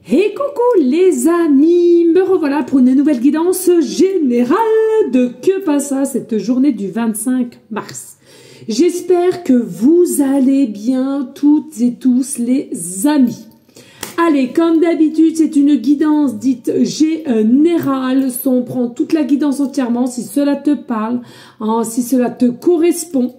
Et coucou les amis, me revoilà pour une nouvelle guidance générale de Que passa cette journée du 25 mars. J'espère que vous allez bien toutes et tous les amis. Allez, comme d'habitude, c'est une guidance dite générale. On prend toute la guidance entièrement si cela te parle, si cela te correspond.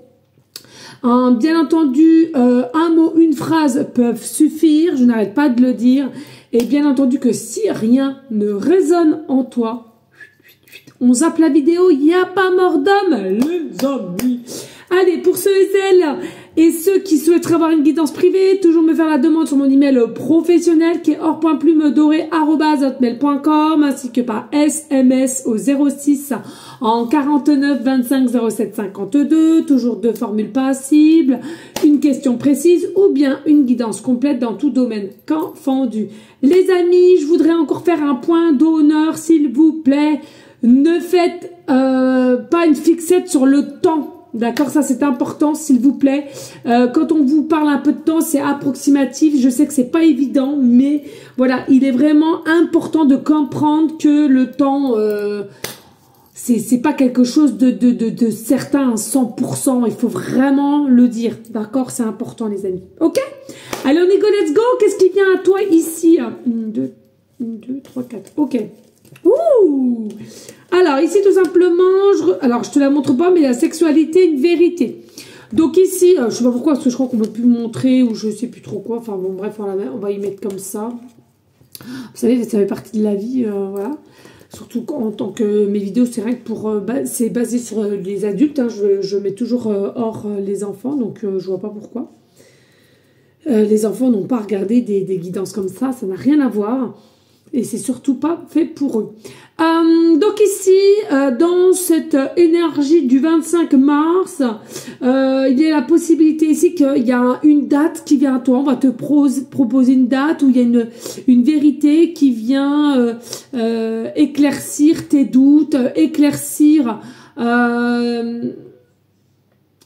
Bien entendu, un mot, une phrase peuvent suffire, je n'arrête pas de le dire. Et bien entendu que si rien ne résonne en toi, on zappe la vidéo, il n'y a pas mort d'homme, les amis. Allez, pour ceux et ceux qui souhaiteraient avoir une guidance privée, toujours me faire la demande sur mon email professionnel qui est or.plume-doré@hotmail.com ainsi que par SMS au 06 en 49 25 07 52, toujours 2 formules passibles, une question précise ou bien une guidance complète dans tout domaine confondu. Les amis, je voudrais encore faire un point d'honneur, s'il vous plaît. Ne faites pas une fixette sur le temps. D'accord, ça c'est important, s'il vous plaît. Quand on vous parle un peu de temps, c'est approximatif. Je sais que c'est pas évident, mais voilà, il est vraiment important de comprendre que le temps, c'est pas quelque chose de certain à 100%. Il faut vraiment le dire. D'accord, c'est important, les amis. Ok? Allez, on y go, let's go. Qu'est-ce qui vient à toi ici? 1, 2, 3, 4. Ok. Ouh! Alors, ici, tout simplement, alors, je te la montre pas, mais la sexualité, une vérité. Donc, ici, je sais pas pourquoi, parce que je crois qu'on peut plus montrer, ou je sais plus trop quoi. Enfin, bon, bref, on va y mettre comme ça. Vous savez, ça fait partie de la vie, voilà. Surtout en tant que mes vidéos, c'est vrai que c'est basé sur les adultes. Hein, je mets toujours hors les enfants, donc je vois pas pourquoi. Les enfants n'ont pas à regarder des guidances comme ça n'a rien à voir. Et c'est surtout pas fait pour eux. Donc ici, dans cette énergie du 25 mars, il y a la possibilité ici qu'il y a une date qui vient à toi. On va te proposer une date où il y a une vérité qui vient éclaircir tes doutes, éclaircir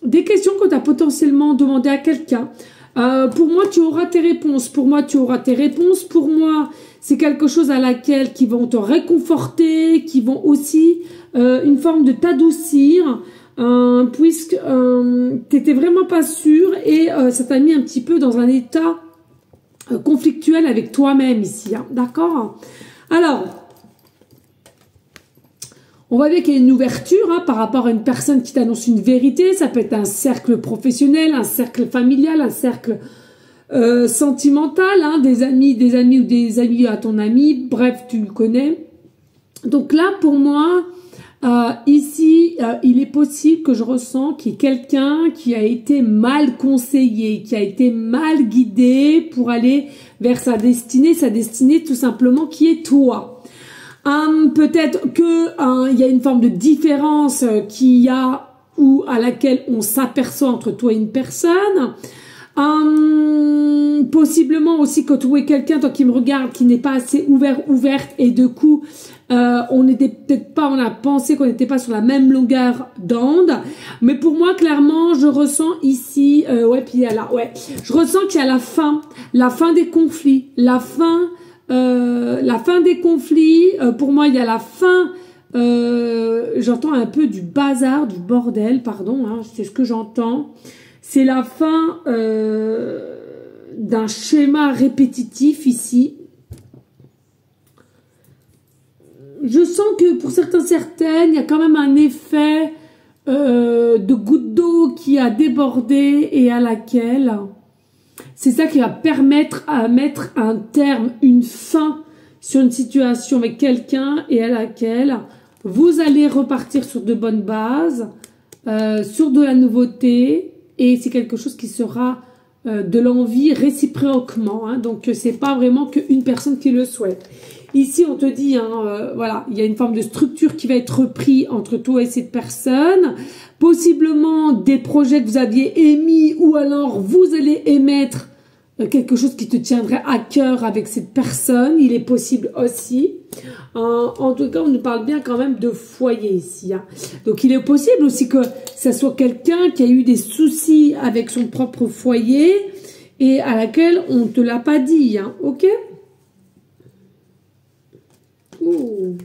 des questions que tu as potentiellement demandé à quelqu'un. Pour moi, tu auras tes réponses. Pour moi, tu auras tes réponses. Pour moi, c'est quelque chose à laquelle qui vont te réconforter, qui vont aussi une forme de t'adoucir, puisque t'étais vraiment pas sûr et ça t'a mis un petit peu dans un état conflictuel avec toi-même ici. Hein, d'accord? Alors, on voit bien qu'il y a une ouverture par rapport à une personne qui t'annonce une vérité. Ça peut être un cercle professionnel, un cercle familial, un cercle sentimental, hein, des amis ou des amis à ton ami. Bref, tu le connais. Donc là, pour moi, ici, il est possible que je ressens qu'il y ait quelqu'un qui a été mal conseillé, qui a été mal guidé pour aller vers sa destinée tout simplement qui est toi. Peut-être que il y a une forme de différence qu'il y a ou à laquelle on s'aperçoit entre toi et une personne. Possiblement aussi que tu es quelqu'un, toi qui me regarde, qui n'est pas assez ouverte et de coup on n'était peut-être pas, on a pensé qu'on n'était pas sur la même longueur d'onde, mais pour moi clairement je ressens ici je ressens qu'il y a la fin des conflits, la fin des conflits. Pour moi il y a la fin, j'entends un peu du bazar, du bordel, pardon, hein, c'est ce que j'entends. C'est la fin d'un schéma répétitif ici. Je sens que pour certaines, il y a quand même un effet de goutte d'eau qui a débordé et à laquelle c'est ça qui va permettre à mettre un terme, une fin sur une situation avec quelqu'un et à laquelle vous allez repartir sur de bonnes bases, sur de la nouveauté. Et c'est quelque chose qui sera de l'envie réciproquement. Hein, donc, c'est pas vraiment qu'une personne qui le souhaite. Ici, on te dit, voilà, il y a une forme de structure qui va être reprise entre toi et cette personne. Possiblement des projets que vous aviez émis ou alors vous allez émettre quelque chose qui te tiendrait à cœur avec cette personne. Il est possible aussi. En tout cas, on nous parle bien quand même de foyer ici. Hein. Donc, il est possible aussi que ça soit quelqu'un qui a eu des soucis avec son propre foyer et à laquelle on ne te l'a pas dit. Hein. Ok? Ouh.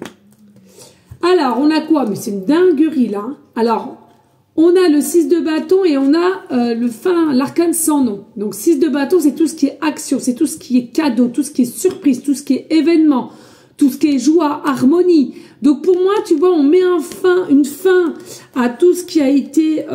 Alors, on a quoi? Mais c'est une dinguerie, là. Alors, on a le 6 de bâton et on a l'arcane sans nom. Donc, 6 de bâton, c'est tout ce qui est action, c'est tout ce qui est cadeau, tout ce qui est surprise, tout ce qui est événement, tout ce qui est joie, harmonie. Donc, pour moi, tu vois, on met une fin à tout ce qui a été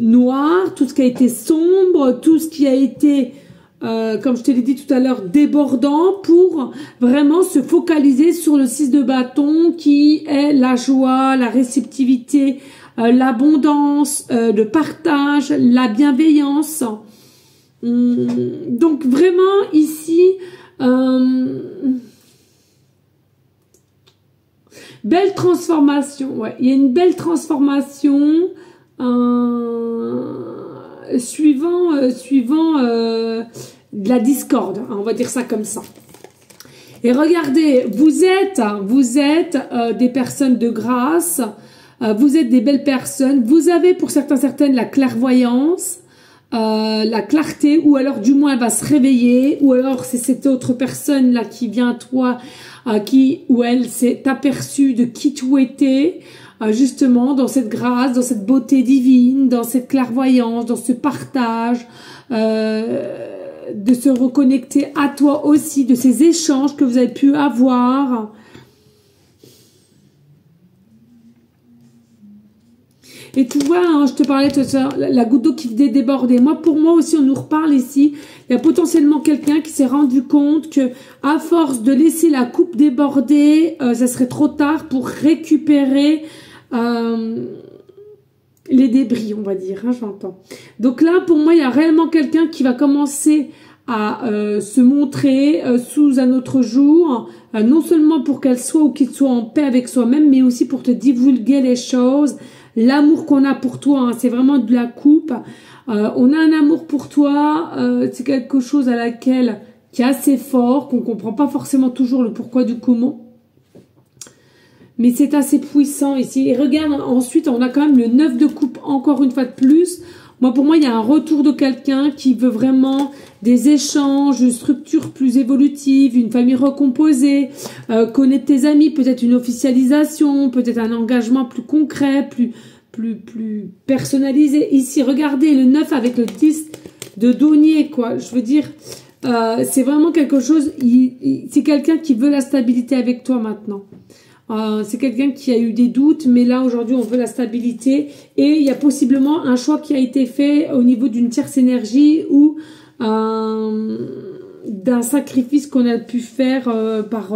noir, tout ce qui a été sombre, tout ce qui a été... comme je te l'ai dit tout à l'heure, débordant pour vraiment se focaliser sur le 6 de bâton qui est la joie, la réceptivité, l'abondance, le partage, la bienveillance. Donc vraiment ici, belle transformation. Ouais, il y a une belle transformation. Suivant de la discorde, hein, on va dire ça comme ça. Et regardez, vous êtes des personnes de grâce, vous êtes des belles personnes, vous avez pour certaines la clairvoyance, la clarté, ou alors du moins elle va se réveiller, ou alors c'est cette autre personne là qui vient à toi, où elle s'est aperçue de qui tu étais, justement dans cette grâce, dans cette beauté divine, dans cette clairvoyance, dans ce partage, de se reconnecter à toi aussi, de ces échanges que vous avez pu avoir. Et tu vois, hein, je te parlais tout à l'heure, la goutte d'eau qui débordait. Pour moi aussi, on nous reparle ici. Il y a potentiellement quelqu'un qui s'est rendu compte que, à force de laisser la coupe déborder, ça serait trop tard pour récupérer les débris, on va dire, hein, j'entends. Donc là, pour moi, il y a réellement quelqu'un qui va commencer à se montrer sous un autre jour, non seulement pour qu'elle soit ou qu'il soit en paix avec soi-même, mais aussi pour te divulguer les choses, l'amour qu'on a pour toi, hein, c'est vraiment de la coupe. On a un amour pour toi, c'est quelque chose qui est assez fort, qu'on comprend pas forcément toujours le pourquoi du comment. Mais c'est assez puissant ici. Et regarde, ensuite, on a quand même le 9 de coupe, encore une fois de plus. Pour moi, il y a un retour de quelqu'un qui veut vraiment des échanges, une structure plus évolutive, une famille recomposée, connaître tes amis, peut-être une officialisation, peut-être un engagement plus concret, plus personnalisé. Ici, regardez le 9 avec le 10 de denier, quoi. Je veux dire, c'est vraiment quelque chose, c'est quelqu'un qui veut la stabilité avec toi maintenant. C'est quelqu'un qui a eu des doutes, mais là aujourd'hui on veut la stabilité et il y a possiblement un choix qui a été fait au niveau d'une tierce énergie ou d'un sacrifice qu'on a pu faire par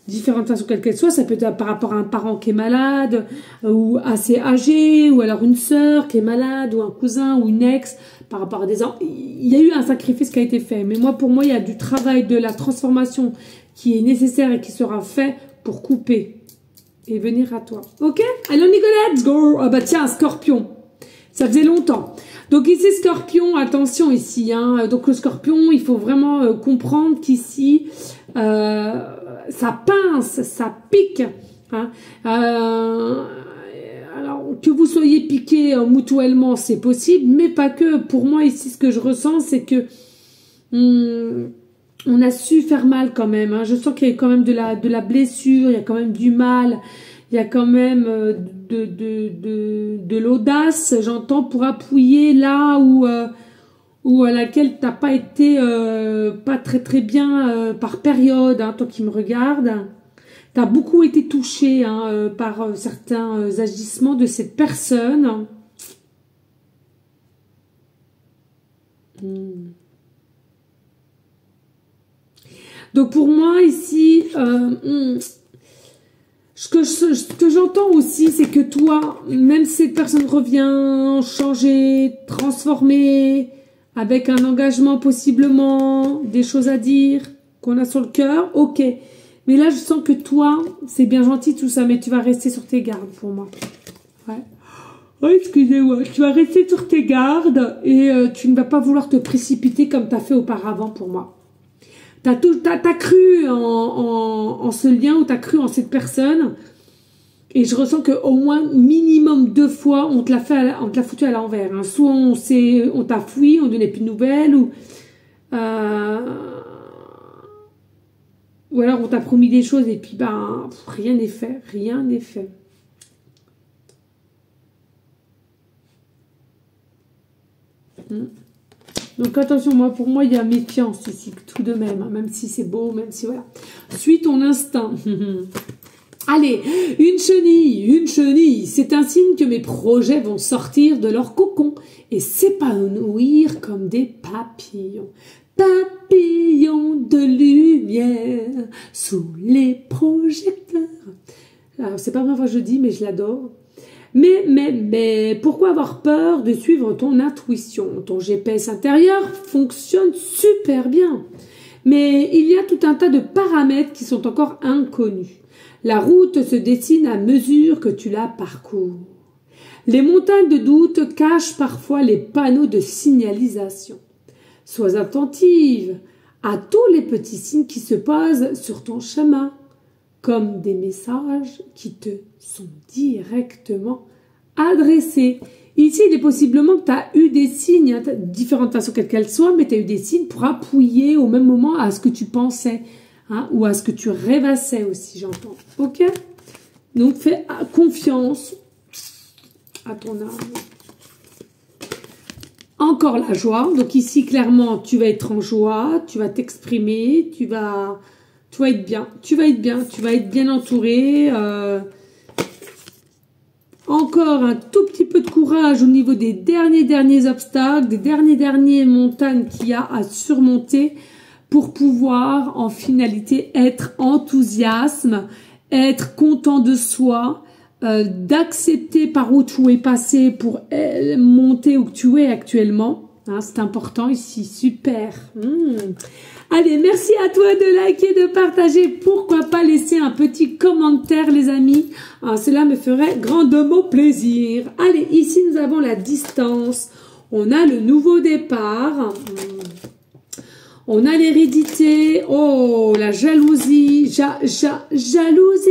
différentes façons, quelles qu'elles soient. Ça peut être par rapport à un parent qui est malade ou assez âgé, ou alors une sœur qui est malade, ou un cousin ou une ex, par rapport à des enfants. Il y a eu un sacrifice qui a été fait, mais pour moi il y a du travail, de la transformation qui est nécessaire et qui sera fait pour couper et venir à toi. Ok? Allez, on y go, let's go! Ah bah tiens, Scorpion. Ça faisait longtemps. Donc ici, Scorpion, attention ici. Hein. Donc le Scorpion, il faut vraiment comprendre qu'ici, ça pince, ça pique. Hein. Alors, que vous soyez piqué mutuellement, c'est possible, mais pas que. Pour moi, ici, ce que je ressens, c'est que... on a su faire mal quand même. Hein. Je sens qu'il y a quand même de la blessure, il y a quand même du mal, il y a quand même de l'audace, j'entends, pour appuyer là où à laquelle t'as pas été pas très bien par période, hein, toi qui me regardes. T'as beaucoup été touché hein, par certains agissements de cette personne. Donc pour moi ici, ce que j'entends aussi, c'est que toi, même si cette personne revient changée, transformée, avec un engagement possiblement, des choses à dire, qu'on a sur le cœur, ok. Mais là, je sens que toi, c'est bien gentil tout ça, mais tu vas rester sur tes gardes pour moi. Ouais. Oh, excusez-moi, tu vas rester sur tes gardes et tu ne vas pas vouloir te précipiter comme tu as fait auparavant pour moi. T'as cru en ce lien ou t'as cru en cette personne et je ressens que au moins minimum 2 fois on te l'a foutu à l'envers. Hein. Soit on t'a fui, on donnait plus de nouvelles ou ou alors on t'a promis des choses et puis ben rien n'est fait, rien n'est fait. Donc attention, moi pour moi il y a méfiance ici tout de même, hein, même si c'est beau, même si voilà. Suis ton instinct. Allez, une chenille, c'est un signe que mes projets vont sortir de leur cocon et s'épanouir comme des papillons. Papillons de lumière sous les projecteurs. Alors c'est pas ma voix que je dis, mais je l'adore. Mais, pourquoi avoir peur de suivre ton intuition? Ton GPS intérieur fonctionne super bien. Mais il y a tout un tas de paramètres qui sont encore inconnus. La route se dessine à mesure que tu la parcours. Les montagnes de doute cachent parfois les panneaux de signalisation. Sois attentive à tous les petits signes qui se posent sur ton chemin, comme des messages qui te sont directement adressés. Ici, il est possiblement que tu as eu des signes, hein, différentes façons quelles qu'elles soient, mais tu as eu des signes pour appuyer au même moment à ce que tu pensais, hein, ou à ce que tu rêvassais aussi, j'entends. Ok? Donc, fais confiance à ton âme. Encore la joie. Donc ici, clairement, tu vas être en joie, tu vas t'exprimer, tu vas être bien. Tu vas être bien entouré. Encore un tout petit peu de courage au niveau des derniers obstacles, des dernières montagnes qu'il y a à surmonter pour pouvoir, en finalité, être enthousiasme, être content de soi, d'accepter par où tu es passé pour monter où tu es actuellement. Hein, c'est important ici, super. Allez, merci à toi de liker, de partager. Pourquoi pas laisser un petit commentaire, les amis. Cela me ferait grandement plaisir. Allez, ici, nous avons la distance. On a le nouveau départ. On a l'hérédité. Oh, la jalousie. Jalousie.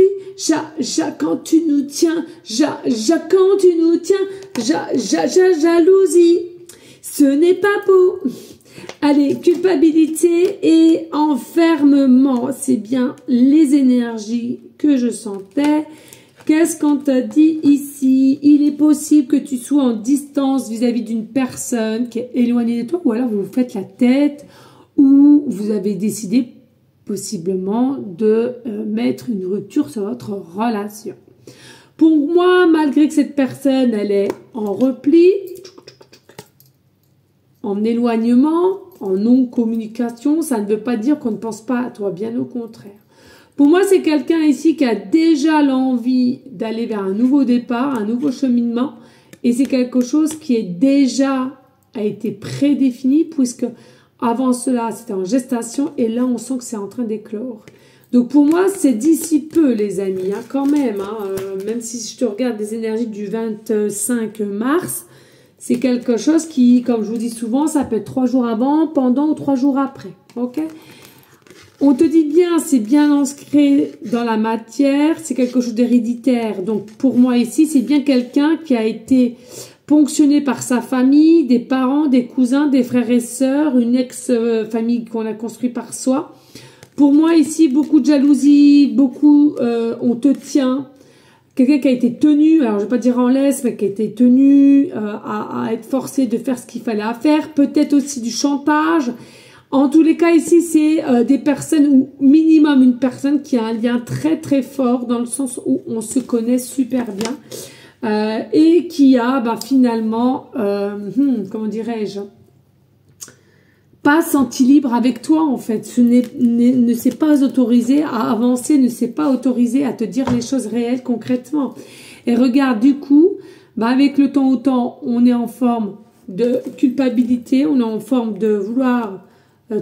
Quand tu nous tiens. Quand tu nous tiens. Jalousie. Ce n'est pas beau. Allez, culpabilité et enfermement. C'est bien les énergies que je sentais. Qu'est-ce qu'on t'a dit ici? Il est possible que tu sois en distance vis-à-vis d'une personne qui est éloignée de toi, ou alors vous vous faites la tête, ou vous avez décidé possiblement de mettre une rupture sur votre relation. Pour moi, malgré que cette personne, elle est en repli, en éloignement, en non-communication, ça ne veut pas dire qu'on ne pense pas à toi, bien au contraire. Pour moi, c'est quelqu'un ici qui a déjà l'envie d'aller vers un nouveau départ, un nouveau cheminement, et c'est quelque chose qui est déjà a été prédéfini, puisque avant cela, c'était en gestation, et là, on sent que c'est en train d'éclore. Donc, pour moi, c'est d'ici peu, les amis, hein, quand même, hein, même si je te regarde des énergies du 25 mars, c'est quelque chose qui, comme je vous dis souvent, ça peut être 3 jours avant, pendant ou 3 jours après. Ok? On te dit bien, c'est bien ancré dans la matière, c'est quelque chose d'héréditaire. Donc, pour moi ici, c'est bien quelqu'un qui a été ponctionné par sa famille, des parents, des cousins, des frères et sœurs, une ex-famille qu'on a construite par soi. Pour moi ici, beaucoup de jalousie, beaucoup on te tient. Quelqu'un qui a été tenu, alors je vais pas dire en laisse, mais qui a été tenu à être forcé de faire ce qu'il fallait à faire. Peut-être aussi du chantage. En tous les cas, ici, c'est des personnes, ou minimum une personne qui a un lien très très fort, dans le sens où on se connaît super bien. Et qui a finalement, comment dirais-je, pas senti libre avec toi en fait, ne s'est pas autorisé à avancer, ne s'est pas autorisé à te dire les choses réelles concrètement. Et regarde, du coup, avec le temps au temps, on est en forme de culpabilité, on est en forme de vouloir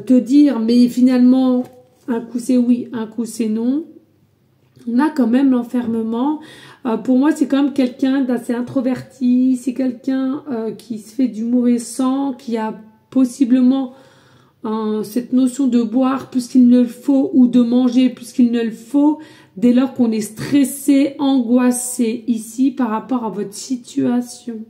te dire, mais finalement, un coup c'est oui, un coup c'est non. On a quand même l'enfermement. Pour moi, c'est quand même quelqu'un d'assez introverti, c'est quelqu'un qui se fait du mauvais sang, qui a possiblement cette notion de boire plus qu'il ne le faut ou de manger plus qu'il ne le faut dès lors qu'on est stressé, angoissé ici par rapport à votre situation.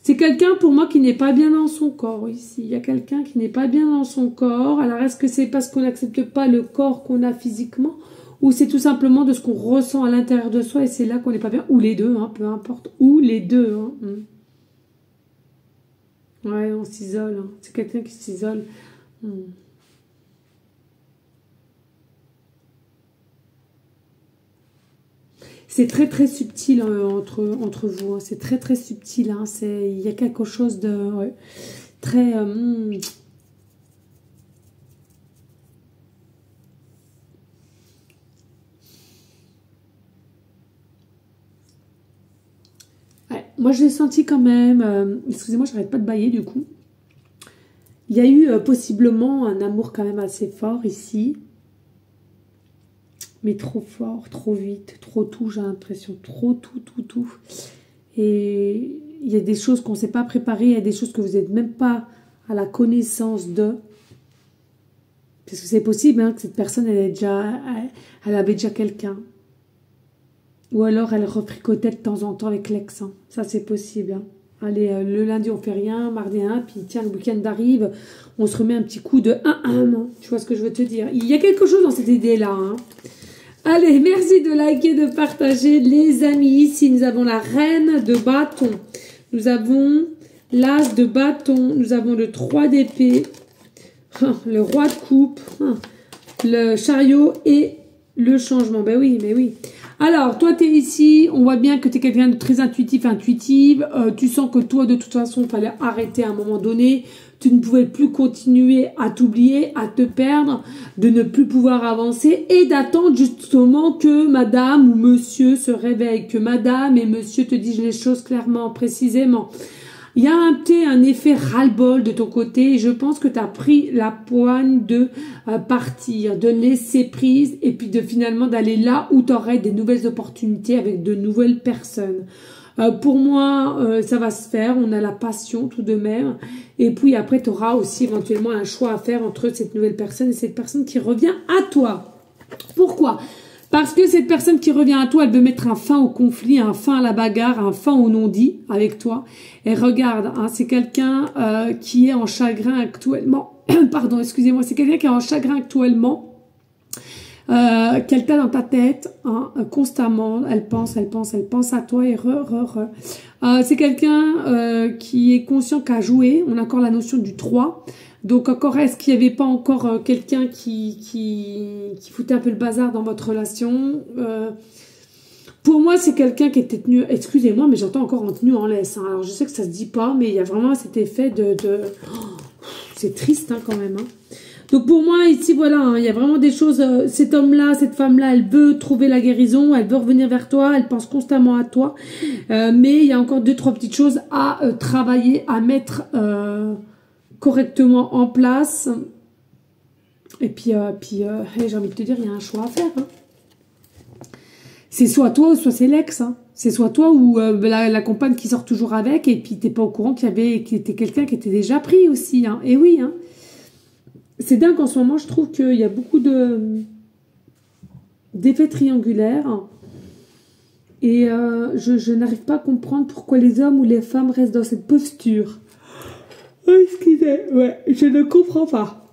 C'est quelqu'un pour moi qui n'est pas bien dans son corps ici. Il y a quelqu'un qui n'est pas bien dans son corps. Alors est-ce que c'est parce qu'on n'accepte pas le corps qu'on a physiquement ou c'est tout simplement de ce qu'on ressent à l'intérieur de soi et c'est là qu'on n'est pas bien? Ou les deux, hein, peu importe. Ou les deux. Hein. Ouais, on s'isole. Hein. C'est quelqu'un qui s'isole. C'est très très subtil entre vous. Hein. C'est très très subtil. Hein. Il y a quelque chose de très... Ouais, moi je l'ai senti quand même. Excusez-moi, j'arrête pas de bâiller du coup. Il y a eu possiblement un amour quand même assez fort ici. Mais trop fort, trop vite, trop tout, j'ai l'impression. Trop tout. Et il y a des choses qu'on ne s'est pas préparées, il y a des choses que vous n'êtes même pas à la connaissance de. Parce que c'est possible hein, que cette personne, elle avait déjà quelqu'un. Ou alors elle refricotait de temps en temps avec l'ex. Hein. Ça, c'est possible. Hein. Allez, le lundi, on fait rien, mardi, puis tiens, le week-end arrive, on se remet un petit coup de 1-1. Tu vois ce que je veux te dire? Il y a quelque chose dans cette idée-là. Hein. Allez, merci de liker, de partager, les amis. Ici, nous avons la reine de bâton. Nous avons l'as de bâton. Nous avons le 3 d'épée. Le roi de coupe. Le chariot et le changement. Ben oui, mais oui. Alors, toi, tu es ici. On voit bien que tu es quelqu'un de très intuitive. Tu sens que toi, de toute façon, il fallait arrêter à un moment donné. Tu ne pouvais plus continuer à t'oublier, à te perdre, de ne plus pouvoir avancer et d'attendre justement que madame ou monsieur se réveille, que madame et monsieur te disent les choses clairement, précisément. Il y a un effet ras-le-bol de ton côté et je pense que tu as pris la poigne de partir, de laisser prise et puis de finalement d'aller là où tu aurais des nouvelles opportunités avec de nouvelles personnes. Pour moi, ça va se faire. On a la passion tout de même. Et puis après, tu auras aussi éventuellement un choix à faire entre cette nouvelle personne et cette personne qui revient à toi. Pourquoi? Parce que cette personne qui revient à toi, elle veut mettre un fin au conflit, un fin à la bagarre, un fin au non-dit avec toi. Et regarde, hein, c'est quelqu'un qui est en chagrin actuellement. Pardon, excusez-moi. C'est quelqu'un qui est en chagrin actuellement. Qu'elle t'a dans ta tête hein, constamment, elle pense à toi et c'est quelqu'un qui est conscient qu'à jouer, on a encore la notion du 3, donc encore est-ce qu'il n'y avait pas encore quelqu'un qui foutait un peu le bazar dans votre relation pour moi c'est quelqu'un qui était tenu, excusez-moi mais j'entends encore en tenue en laisse, hein. Alors je sais que ça se dit pas mais il y a vraiment cet effet de... c'est triste hein, quand même hein. Donc pour moi, ici, voilà, hein, il y a vraiment des choses, cet homme-là, cette femme-là, elle veut trouver la guérison, elle veut revenir vers toi, elle pense constamment à toi, mais il y a encore 2-3 petites choses à travailler, à mettre correctement en place. Et puis hey, j'ai envie de te dire, il y a un choix à faire. Hein. C'est soit toi, soit c'est l'ex. Hein. C'est soit toi ou la compagne qui sort toujours avec, et puis t'es pas au courant qu'il était quelqu'un qui était déjà pris aussi. Hein. Et oui, hein. C'est dingue en ce moment, je trouve qu'il y a beaucoup d'effets triangulaires et je n'arrive pas à comprendre pourquoi les hommes ou les femmes restent dans cette posture. Oh, excusez, ouais, je ne comprends pas.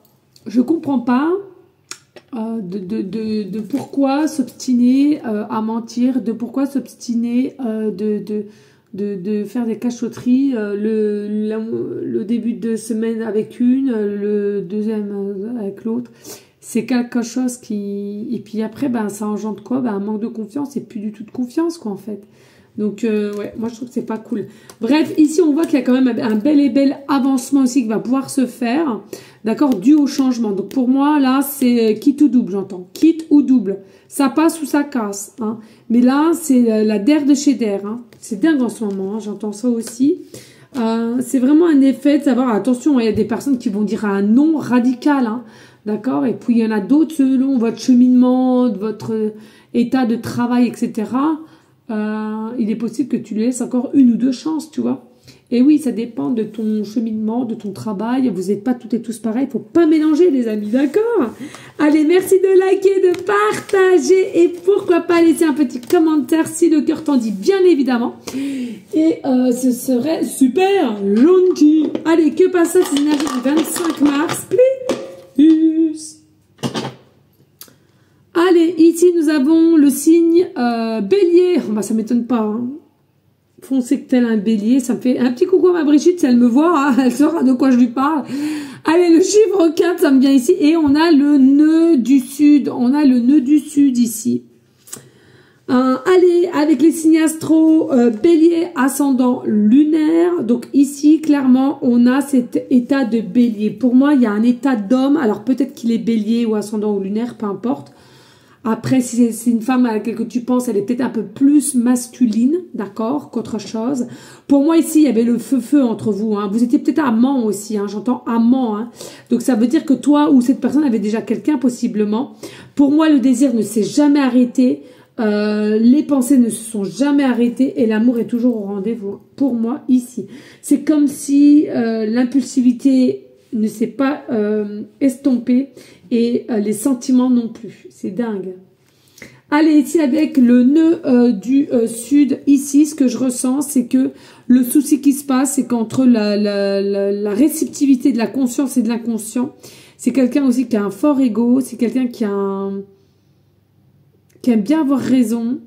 Je comprends pas de pourquoi s'obstiner à mentir, de pourquoi s'obstiner de faire des cachotteries, le début de semaine avec une, le deuxième avec l'autre, c'est quelque chose qui... Et puis après, ben, ça engendre quoi? Ben, un manque de confiance et plus du tout de confiance, quoi, en fait. Donc, ouais, moi, je trouve que c'est pas cool. Bref, ici, on voit qu'il y a quand même un bel avancement aussi qui va pouvoir se faire, d'accord, dû au changement. Donc, pour moi, là, c'est quitte ou double, j'entends. Quitte ou double. Ça passe ou ça casse, hein. Mais là, c'est la der de chez der, hein. C'est dingue en ce moment, hein, j'entends ça aussi. C'est vraiment un effet de savoir, attention, il y a des personnes qui vont dire un non radical, hein, d'accord? Et puis, il y en a d'autres selon votre cheminement, votre état de travail, etc., il est possible que tu lui laisses encore 1 ou 2 chances, tu vois. Et oui, ça dépend de ton cheminement, de ton travail. Vous n'êtes pas toutes et tous pareils. Il faut pas mélanger, les amis, d'accord? Allez, merci de liker, de partager. Et pourquoi pas laisser un petit commentaire si le cœur t'en dit, bien évidemment. Et ce serait super gentil. Allez, que passe ça, c'est l'énergie du 25 mars. Plus. Allez, ici, nous avons le signe bélier. Oh, bah, ça m'étonne pas, hein. Foncé que tel un bélier, ça me fait un petit coucou à ma Brigitte, si elle me voit, hein, elle saura de quoi je lui parle. Allez, le chiffre 4, ça me vient ici, et on a le nœud du sud, ici. Allez, avec les signes astro, bélier, ascendant, lunaire, donc ici, clairement, on a cet état de bélier. Pour moi, il y a un état d'homme, alors peut-être qu'il est bélier ou ascendant ou lunaire, peu importe. Après, si c'est une femme à laquelle tu penses, elle est peut-être un peu plus masculine, d'accord, qu'autre chose. Pour moi, ici, il y avait le feu entre vous. Hein. Vous étiez peut-être amant aussi, hein. J'entends amant. Hein. Donc, ça veut dire que toi ou cette personne avait déjà quelqu'un, possiblement. Pour moi, le désir ne s'est jamais arrêté. Les pensées ne se sont jamais arrêtées et l'amour est toujours au rendez-vous. Pour moi, ici. C'est comme si l'impulsivité ne s'est pas estompée et les sentiments non plus. C'est dingue. Allez, ici avec le nœud du sud, ici, ce que je ressens, c'est que le souci qui se passe, c'est qu'entre la réceptivité de la conscience et de l'inconscient, c'est quelqu'un aussi qui a un fort ego, c'est quelqu'un qui aime bien avoir raison,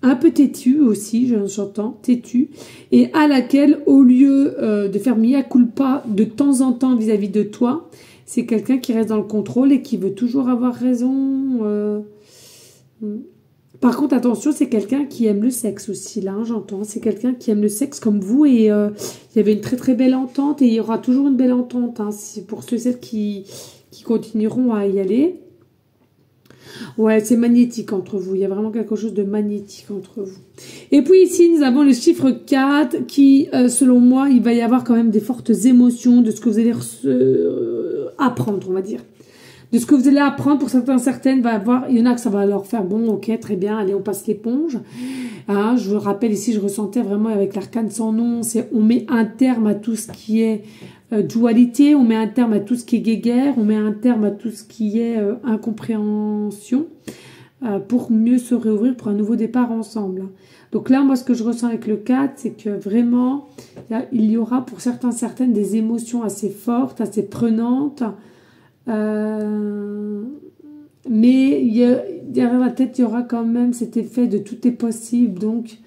un peu têtu aussi, j'entends, têtu, et à laquelle, au lieu de faire mea culpa de temps en temps vis-à-vis de toi, c'est quelqu'un qui reste dans le contrôle et qui veut toujours avoir raison. Par contre, attention, c'est quelqu'un qui aime le sexe aussi, là, hein, j'entends. C'est quelqu'un qui aime le sexe comme vous et il y avait une très très belle entente et il y aura toujours une belle entente, hein, pour ceux et celles qui continueront à y aller. Ouais, c'est magnétique entre vous. Il y a vraiment quelque chose de magnétique entre vous. Et puis ici, nous avons le chiffre 4 qui, selon moi, il va y avoir quand même des fortes émotions de ce que vous allez apprendre, on va dire. De ce que vous allez apprendre, pour certaines, va avoir, il y en a que ça va leur faire bon, ok, très bien, allez, on passe l'éponge. Hein, je vous rappelle ici, je ressentais vraiment avec l'arcane sans nom, c'est on met un terme à tout ce qui est dualité, on met un terme à tout ce qui est guéguerre, on met un terme à tout ce qui est incompréhension pour mieux se réouvrir pour un nouveau départ ensemble. Donc là, moi, ce que je ressens avec le 4, c'est que vraiment, il y aura pour certaines des émotions assez fortes, assez prenantes, mais derrière la tête, il y aura quand même cet effet de tout est possible, donc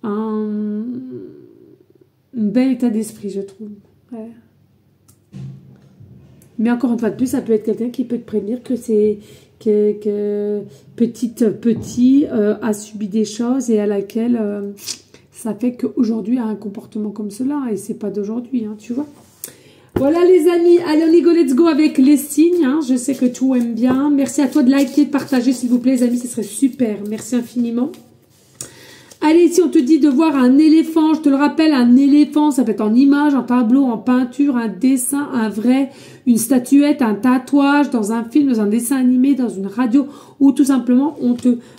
un bel état d'esprit, je trouve. Ouais. Mais encore une fois de plus, ça peut être quelqu'un qui peut te prévenir que c'est que petit a subi des choses et à laquelle ça fait qu'aujourd'hui a un comportement comme cela et c'est pas d'aujourd'hui, hein, tu vois. Voilà les amis, allez on y go, let's go avec les signes, hein. Je sais que tout aime bien. Merci à toi de liker, de partager s'il vous plaît les amis, ce serait super, merci infiniment. Allez, ici on te dit de voir un éléphant, je te le rappelle, un éléphant, ça peut être en image, en tableau, en peinture, un dessin, un vrai, une statuette, un tatouage, dans un film, dans un dessin animé, dans une radio, ou tout simplement,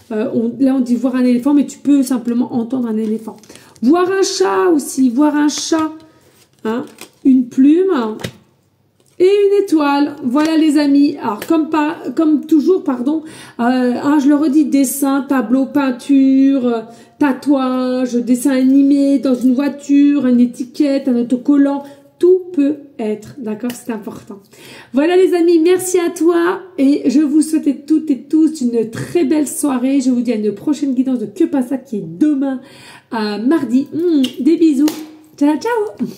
là on dit voir un éléphant, mais tu peux simplement entendre un éléphant. Voir un chat aussi, voir un chat, hein, une plume et une étoile. Voilà les amis. Alors comme toujours, pardon, je le redis, dessin, tableau, peinture, tatouage, dessin animé, dans une voiture, une étiquette, un autocollant, tout peut être, d'accord, c'est important. Voilà les amis, merci à toi et je vous souhaite toutes et tous une très belle soirée. Je vous dis à une prochaine guidance de Que Passa qui est demain, mardi. Des bisous. Ciao, ciao.